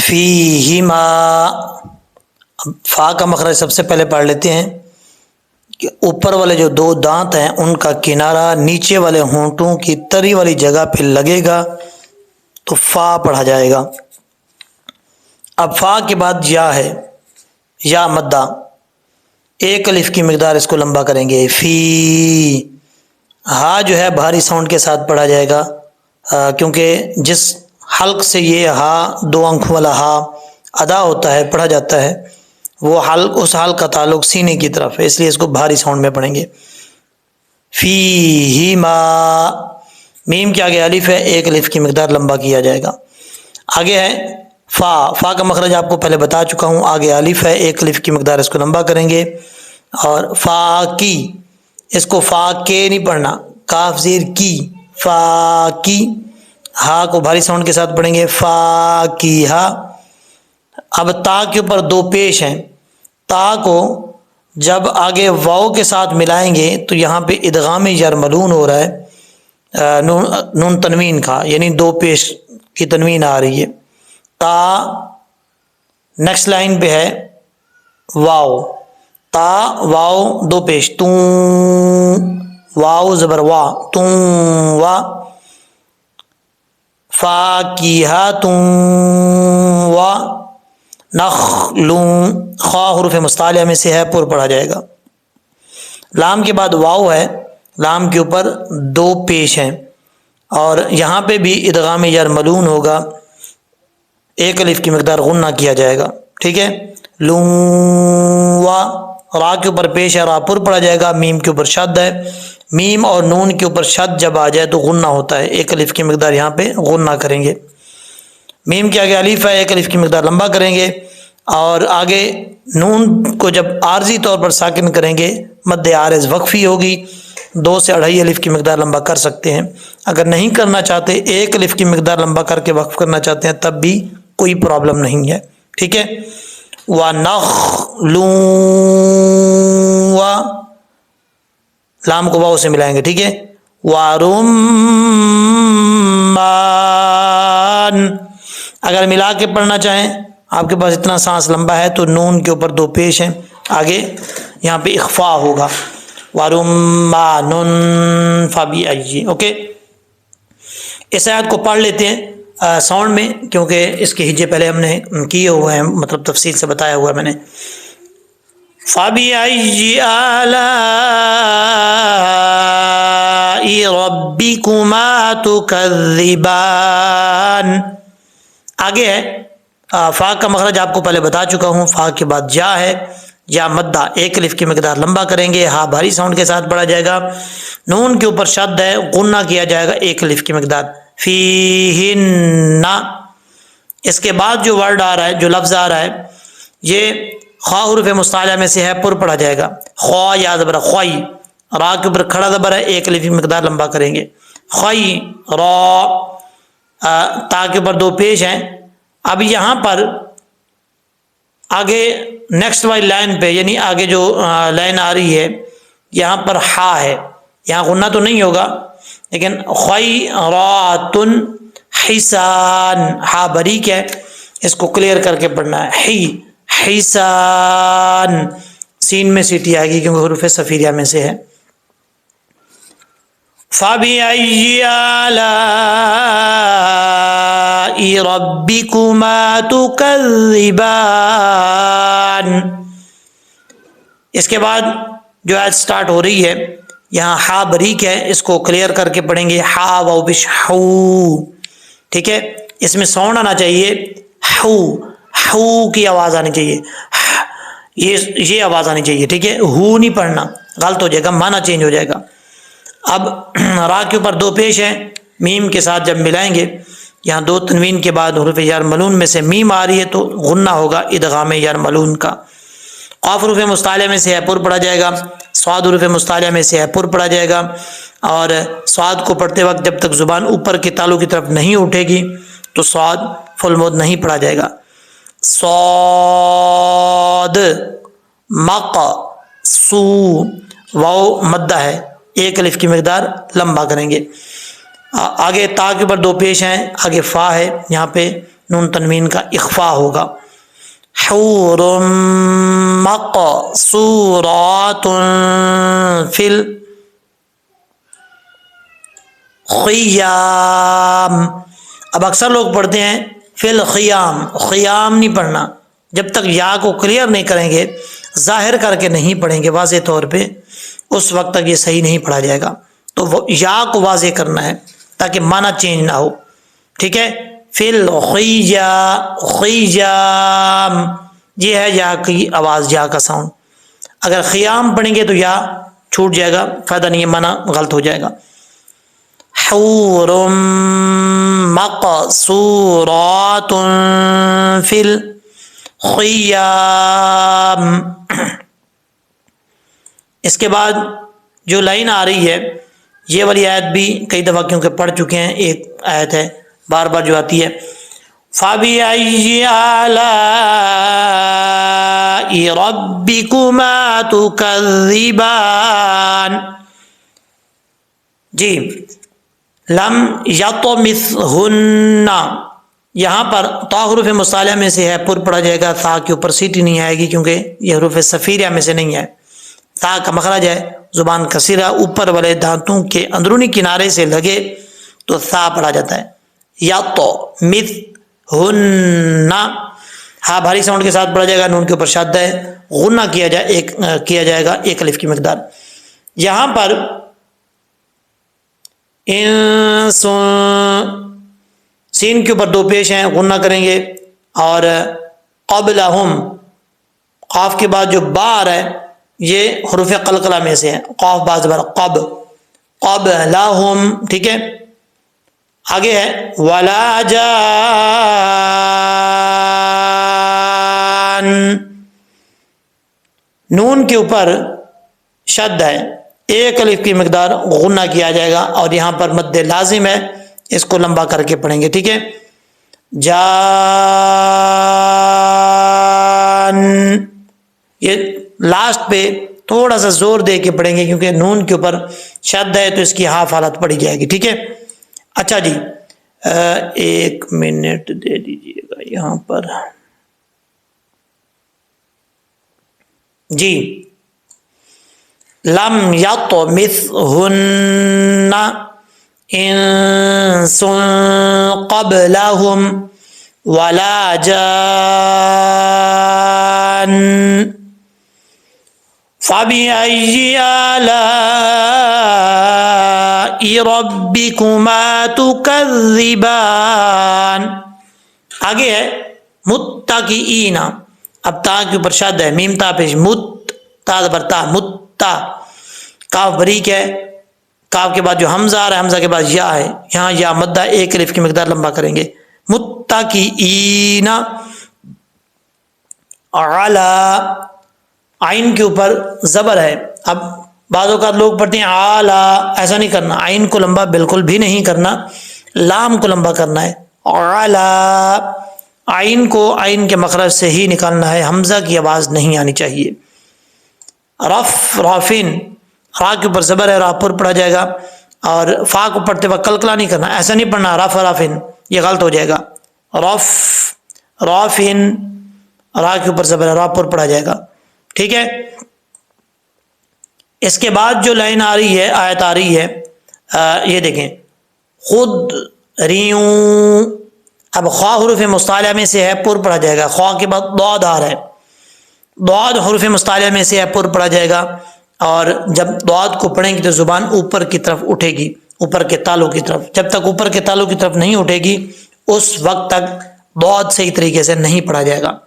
فیہما، فا کا مخرج سب سے پہلے پڑھ لیتے ہیں کہ اوپر والے جو دو دانت ہیں ان کا کنارہ نیچے والے ہونٹوں کی تری والی جگہ پہ لگے گا تو فا پڑھا جائے گا۔ اب فا کے بعد یا ہے، یا مدہ، ایک الف کی مقدار اس کو لمبا کریں گے، فی۔ ہا جو ہے بھاری ساؤنڈ کے ساتھ پڑھا جائے گا، کیونکہ جس حلق سے یہ ہا، دو آنکھوں والا ہا ادا ہوتا ہے، پڑھا جاتا ہے، وہ حلق، اس حلق کا تعلق سینے کی طرف ہے، اس لیے اس کو بھاری ساؤنڈ میں پڑھیں گے۔ فیہما، میم کے آگے الف ہے، ایک الف کی مقدار لمبا کیا جائے گا۔ آگے ہے فا، فا کا مخرج آپ کو پہلے بتا چکا ہوں، آگے الف ہے، ایک الف کی مقدار اس کو لمبا کریں گے۔ اور فا کی، اس کو فا کے نہیں پڑھنا، کاف زیر کی، فا کی۔ ہا کو بھاری ساؤنڈ کے ساتھ پڑھیں گے، فا کی ہا۔ اب تا کے اوپر دو پیش ہیں، تا کو جب آگے واؤ کے ساتھ ملائیں گے تو یہاں پہ ادغام یرملون ہو رہا ہے، نون تنوین کا، یعنی دو پیش کی تنوین آ رہی ہے۔ تا نیکسٹ لائن پہ ہے واؤ، تا واؤ دو پیش، توں، واؤ زبر وا، توں وا، فاکہۃ وا نخل، خا حروف مستعلیہ میں سے ہے، پر پڑھا جائے گا۔ لام کے بعد واؤ ہے، لام کے اوپر دو پیش ہیں، اور یہاں پہ بھی ادغام یرملون ہوگا، ایک الف کی مقدار غنہ کیا جائے گا، ٹھیک ہے۔ لوں وا، را کے اوپر پیش ہے، را پر پڑھا جائے گا، میم کے اوپر شد ہے، میم اور نون کے اوپر شد جب آ جائے تو غنہ ہوتا ہے، ایک الف کی مقدار یہاں پہ غنہ کریں گے۔ میم کے آگے الف ہے، ایک الف کی مقدار لمبا کریں گے، اور آگے نون کو جب عارضی طور پر ساکن کریں گے، مد عارض وقفی ہوگی، 2 سے 2.5 الف کی مقدار لمبا کر سکتے ہیں۔ اگر نہیں کرنا چاہتے، ایک الف کی مقدار لمبا کر کے وقف کرنا چاہتے ہیں، تب بھی کوئی پرابلم نہیں ہے، ٹھیک ہے۔ وَنَخْلٌ، لام کو واؤ سے ملائیں گے، ٹھیک ہے۔ وَرُمَّانٌ، اگر ملا کے پڑھنا چاہیں، آپ کے پاس اتنا سانس لمبا ہے تو نون کے اوپر دو پیش ہیں، آگے یہاں پہ اخفا ہوگا، وَرُمَّانٌ فَبِأَيِّ، اوکے۔ اس آیت کو پڑھ لیتے ہیں ساؤنڈ میں، کیونکہ اس کے ہجے پہلے ہم نے کیے ہوئے ہیں، مطلب تفصیل سے بتایا ہوا ہے میں نے۔ فَبِأَيِّ آلَاءِ رَبِّكُمَا تُكَذِّبَانِ، آگے ہے فا کا مخرج آپ کو پہلے بتا چکا ہوں، فا کے بعد جا ہے، یا مدہ، ایک الف کی مقدار لمبا کریں گے، ہا بھاری ساؤنڈ کے ساتھ پڑھا جائے گا، نون کے اوپر شد ہے، غنہ کیا جائے گا، ایک الف کی مقدار، فیہن۔ اس کے بعد جو ورڈ آ رہا ہے، جو لفظ آ رہا ہے، یہ خا حروف مستعلیہ میں سے ہے، پر پڑھا جائے گا، خوا یا زبر خوائی، را کے اوپر کھڑا زبر ہے، ایک الف کی مقدار لمبا کریں گے، خوائی را، تا کے اوپر دو پیش ہیں۔ اب یہاں پر آگے نیکسٹ والی لائن پہ، یعنی آگے جو لائن آ رہی ہے، یہاں پر ہا ہے، یہاں غنہ تو نہیں ہوگا، لیکن خیراتن حسان، ہا باریک ہے، اس کو کلیئر کر کے پڑھنا ہے، حسان، سین میں سیٹی آئے گی کیونکہ حروف صفیریہ میں سے ہے۔ فَبِأَيِّ آلَاءِ رَبِّكُمَا تُكَذِّبَانِ، اس کے بعد جو آیت سٹارٹ ہو رہی ہے، یہاں ہا باریک ہے، اس کو کلیئر کر کے پڑھیں گے، ہا واو بش ہو، ٹھیک ہے۔ اس میں ساؤنڈ آنا چاہیے، ہو، ہو کی آواز آنی چاہیے، یہ آواز آنی چاہیے، ٹھیک ہے۔ ہو نہیں پڑھنا، غلط ہو جائے گا، معنی چینج ہو جائے گا۔ اب را کے اوپر دو پیش ہیں، میم کے ساتھ جب ملائیں گے، یہاں دو تنوین کے بعد حروف یرملون میں سے میم آ رہی ہے تو غنہ ہوگا ادغام یرملون کا۔ قاف حروف مستعلیہ میں سے ہے، پر پڑھا جائے گا، صاد حروف مستعلیہ میں سے ہے، پر پڑھا جائے گا، اور صاد کو پڑھتے وقت جب تک زبان اوپر کے تالو کی طرف نہیں اٹھے گی تو صاد فل مود نہیں پڑھا جائے گا۔ صاد، مق، سو، واو مدہ ہے، ایک الف کی مقدار لمبا کریں گے۔ آگے تا کے اوپر دو پیش ہیں، آگے فا ہے، یہاں پہ نون تنوین کا اخفا ہوگا. حور مقصورات فی الخیام. اب اکثر لوگ پڑھتے ہیں فی الخیام، خیام نہیں پڑھنا. جب تک یا کو کلیئر نہیں کریں گے، ظاہر کر کے نہیں پڑھیں گے واضح طور پہ، اس وقت تک یہ صحیح نہیں پڑھا جائے گا. تو وہ یا کو واضح کرنا ہے تاکہ معنی چینج نہ ہو. ٹھیک ہے، فی الخیام، یہ ہے یا کی آواز، یا کا ساؤنڈ. اگر خیام پڑھیں گے تو یا چھوٹ جائے گا، فائدہ نہیں ہے، معنی غلط ہو جائے گا. حور مقصورات فی الخیام. اس کے بعد جو لائن آ رہی ہے، یہ والی آیت بھی کئی دفعہ کیونکہ پڑھ چکے ہیں، ایک آیت ہے بار بار جو آتی ہے، فَبِأَيِّ آلَاءِ رَبِّكُمَا تُكَذِّبَانِ. جی، لم یطمثہن، یہاں پر تا حروف مصالحہ میں سے ہے، پر پڑھا جائے گا. تا کے اوپر سیٹی نہیں آئے گی کیونکہ یہ حروف صفیرہ میں سے نہیں ہے. تا کا مخرج ہے زبان کثیرہ، اوپر والے دانتوں کے اندرونی کنارے سے لگے تو تا پڑھا جاتا ہے. یا تو مت ہن، ہاں بھاری ساؤنڈ کے ساتھ پڑھا جائے گا. نون کے اوپر شد ہے، غنہ کیا جائے گا ایک الف کی مقدار. یہاں پر سین کے اوپر دو پیش ہیں، غنہ کریں گے. اور قبلہم، قاف کے بعد جو با آ رہا ہے یہ حروف قلقلہ میں سے ہے، قاف با زبر قبلہم. ٹھیک ہے، آگے ہے ولا جان، نون کے اوپر شد ہے، ایک الف کی مقدار غنہ کیا جائے گا. اور یہاں پر مد لازم ہے، اس کو لمبا کر کے پڑھیں گے. ٹھیک ہے، جان، یہ لاسٹ پہ تھوڑا سا زور دے کے پڑھیں گے کیونکہ نون کے اوپر شد ہے تو اس کی ہاف حالت پڑھی جائے گی. ٹھیک ہے، اچھا جی، ایک منٹ دے دیجیے گا یہاں پر. جی، لم یطمثہن انس قبلہم ولا جان فبأي آلاء ربكما تكذبان. آگے ہے متکئین، اب تا کے اوپر شد ہے، میم تا پیش، مت تا زبر تا، متا، کاف بریک ہے، کاف کے بعد جو حمزہ آ رہا ہے، حمزہ کے بعد یا ہے، یہاں یا مدہ ایک الف کی مقدار لمبا کریں گے. متکئین، علی، عین کے اوپر زبر ہے. اب بعض اوقات لوگ پڑھتے ہیں اعلی، ایسا نہیں کرنا، عین کو لمبا بالکل بھی نہیں کرنا، لام کو لمبا کرنا ہے. اعلی، عین کو عین کے مخرج سے ہی نکالنا ہے، حمزہ کی آواز نہیں آنی چاہیے. رافن، را کے اوپر زبر ہے، را پر پڑھا جائے گا. اور فا کو پڑھتے وقت کلکلہ نہیں کرنا، ایسا نہیں پڑھنا رافن، یہ غلط ہو جائے گا. رافن، را کے اوپر زبر ہے، را پر پڑھا جائے گا. ٹھیک ہے، اس کے بعد جو لائن آ رہی ہے، آیت آ رہی ہے، یہ دیکھیں، خود ریوں. اب خواہ حروف مصطلح میں سے ہے، پر پڑھا جائے گا. خواہ کے بعد ضاد آ رہا ہے، ضاد حروف مصطلح میں سے ہے، پر پڑھا جائے گا. اور جب ضاد کو پڑھیں گے تو زبان اوپر کی طرف اٹھے گی، اوپر کے تالوں کی طرف. جب تک اوپر کے تالوں کی طرف نہیں اٹھے گی اس وقت تک ضاد صحیح طریقے سے نہیں پڑھا جائے گا.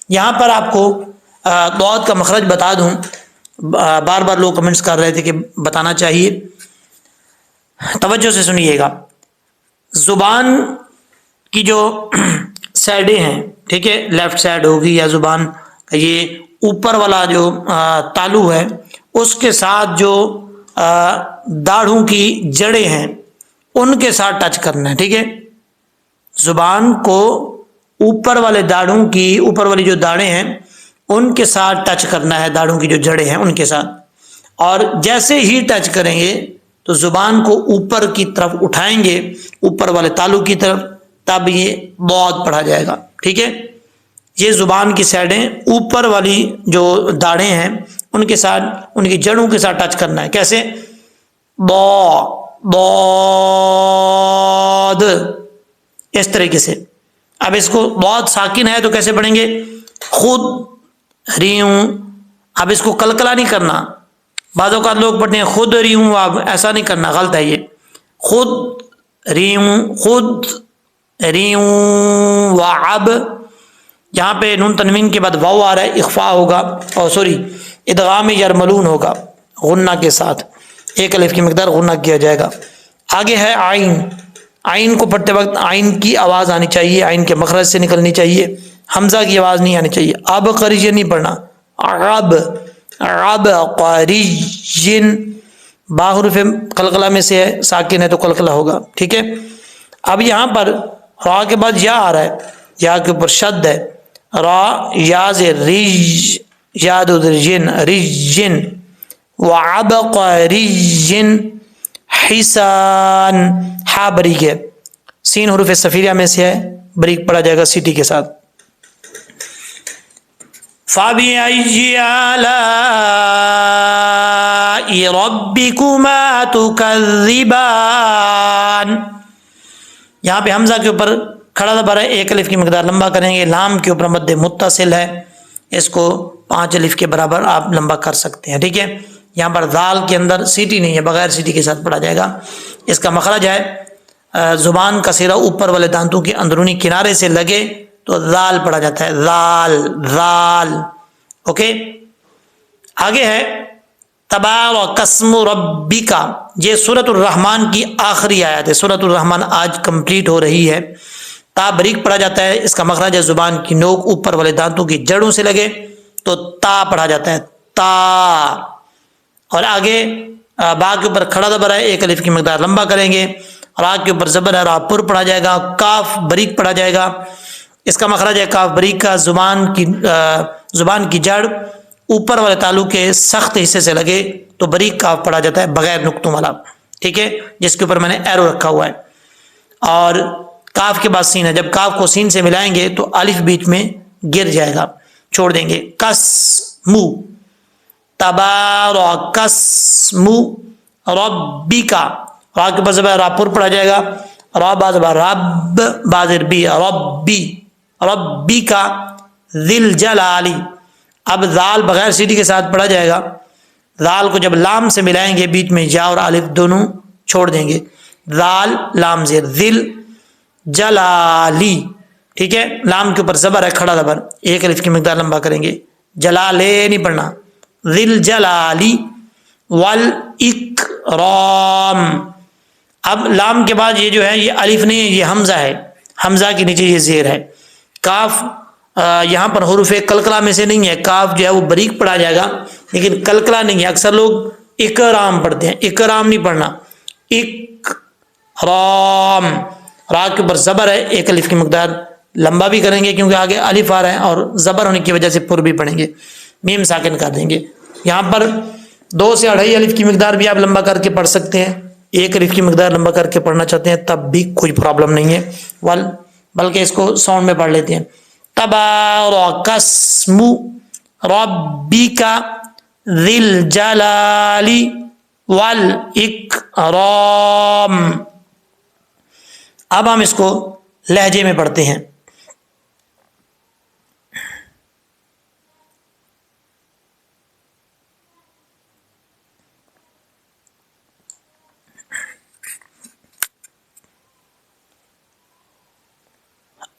یہاں پر آپ کو ضاد کا مخرج بتا دوں، بار بار لوگ کمنٹس کر رہے تھے کہ بتانا چاہیے، توجہ سے سنیے گا. زبان کی جو سائڈیں ہیں، ٹھیک ہے، لیفٹ سائڈ ہوگی یا زبان کا یہ اوپر والا جو تالو ہے، اس کے ساتھ جو داڑھوں کی جڑیں ہیں ان کے ساتھ ٹچ کرنا ہے. ٹھیک ہے، زبان کو اوپر والے داڑھوں کی، اوپر والی جو داڑھیں ہیں ان کے ساتھ ٹچ کرنا ہے، داڑھوں کی جو جڑیں ہیں ان کے ساتھ. اور جیسے ہی ٹچ کریں گے تو زبان کو اوپر کی طرف اٹھائیں گے، اوپر والے تالو کی طرف. تب یہ ضاد پڑھا جائے گا. ٹھیک ہے، یہ زبان کی سائڈیں اوپر والی جو داڑیں ہیں ان کے ساتھ، ان کی جڑوں کے ساتھ ٹچ کرنا ہے. کیسے؟ ضاد، اس طریقے سے. اب اس کو بہت ساکن ہے تو کیسے پڑھیں گے؟ خود ریوں. اب اس کو کلکلا نہیں کرنا. بعض اوقات لوگ پڑھتے ہیں خود ریوں، اب ایسا نہیں کرنا، غلط ہے یہ. خود ریوں، خود ریوں. وعب، یہاں پہ نون تنوین کے بعد واو آ رہا ہے، اخفاء ہوگا، اور سوری ادغام یرملون ہوگا غنہ کے ساتھ، ایک الف کی مقدار غنہ کیا جائے گا. آگے ہے عین. عین کو پڑھتے وقت عین کی آواز آنی چاہیے، عین کے مخرج سے نکلنی چاہیے، حمزہ کی آواز نہیں آنی چاہیے. اب قریج نہیں پڑھنا. عب، عب قریجن، با حرف قلقلہ میں سے ہے، ساکن ہے تو قلقلہ ہوگا. ٹھیک ہے، اب یہاں پر را کے بعد یا آ رہا ہے، یا کے اوپر شد ہے. را یا سے ریج، یاد رجن رجن. وعبقریجن حسان، ہا بریک ہے، سین حروف صفیرہ میں سے ہے، بریک پڑا جائے گا سیٹی کے ساتھ. فَبِأَيِّ آلَاءِ رَبِّكُمَا تُكَذِّبَانِ. یہاں پہ حمزہ کے اوپر کھڑا زبر ہے، ایک الف کی مقدار لمبا کریں گے. لام کے اوپر مد متصل ہے، اس کو 5 الف کے برابر آپ لمبا کر سکتے ہیں. ٹھیک ہے، یہاں پر ذال کے اندر سیٹی نہیں ہے، بغیر سیٹی کے ساتھ پڑھا جائے گا. اس کا مخرج ہے زبان کا سرا اوپر والے دانتوں کے اندرونی کنارے سے لگے تو ذال پڑھا جاتا ہے، ذال ذال. اوکے، آگے ہے تبارک اسم ربک. یہ سورۃ الرحمن کی آخری آیت ہے. سورۃ الرحمن آج کمپلیٹ ہو رہی ہے. تا بریک پڑھا جاتا ہے، اس کا مخرج ہے زبان کی نوک اوپر والے دانتوں کی جڑوں سے لگے تو تا پڑھا جاتا ہے، تا. اور آگے با کے اوپر کھڑا زبر ہے، ایک الف کی مقدار لمبا کریں گے. را کے اوپر زبر ہے، را پر پڑھا جائے گا. کاف بریک پڑھا جائے گا، اس کا مخرج ہے کاف بریک کا، زبان کی جڑ اوپر والے تالو کے سخت حصے سے لگے تو بریک کاف پڑھا جاتا ہے، بغیر نقطوں والا. ٹھیک ہے، جس کے اوپر میں نے ایرو رکھا ہوا ہے. اور کاف کے بعد سین ہے، جب کاف کو سین سے ملائیں گے تو الف بیچ میں گر جائے گا، چھوڑ دیں گے. کس مو، تبارک اسم ربک. را کے بعد زبر را پر پڑھا جائے گا، را باز رب بازر بی ربی ربی کا ذل جلالی. اب ذال بغیر سیٹی کے ساتھ پڑھا جائے گا. ذال کو جب لام سے ملائیں گے بیچ میں یا اور الف دونوں چھوڑ دیں گے. ذال لام زیر ذل جلالی. ٹھیک ہے، لام کے اوپر زبر ہے، کھڑا زبر، ایک الف کی مقدار لمبا کریں گے. جلالے نہیں پڑھنا، ذل جلالی والاکرام. اب لام کے بعد یہ جو ہے یہ الف نہیں ہے، یہ حمزہ ہے، حمزہ کے نیچے یہ زیر ہے. کاف یہاں پر حروف کلکلا میں سے نہیں ہے، کاف جو ہے وہ بریک پڑھا جائے گا لیکن کلکلا نہیں ہے. اکثر لوگ اکرام پڑھتے ہیں، اکرام نہیں پڑھنا، اکرام. را کے اوپر زبر ہے، ایک الف کی مقدار لمبا بھی کریں گے کیونکہ آگے الف آ رہا ہے، اور زبر ہونے کی وجہ سے پر بھی پڑھیں گے، میم ساکن کر دیں گے. یہاں پر 2 سے 2.5 الف کی مقدار بھی آپ لمبا کر کے پڑھ سکتے ہیں. ایک الف کی مقدار لمبا کر کے پڑھنا چاہتے ہیں تب بھی کوئی پرابلم نہیں ہے، بلکہ اس کو ساؤنڈ میں پڑھ لیتے ہیں. تبارک اسم ربک ذی الجلال والاکرام. اب ہم اس کو لہجے میں پڑھتے ہیں.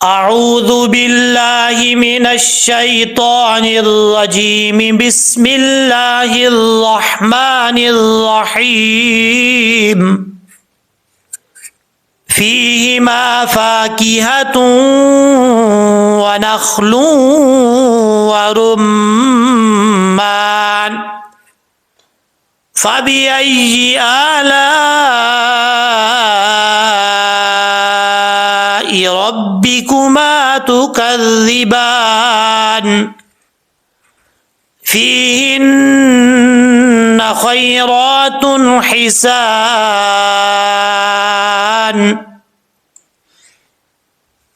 اعوذ باللہ من الشیطان الرجیم، بسم اللہ الرحمن الرحیم. فیہما فاکہۃ ونخل ورمان. فبأي آلاء ربكما تكذبان. فيهن خيرات حسان.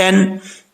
10,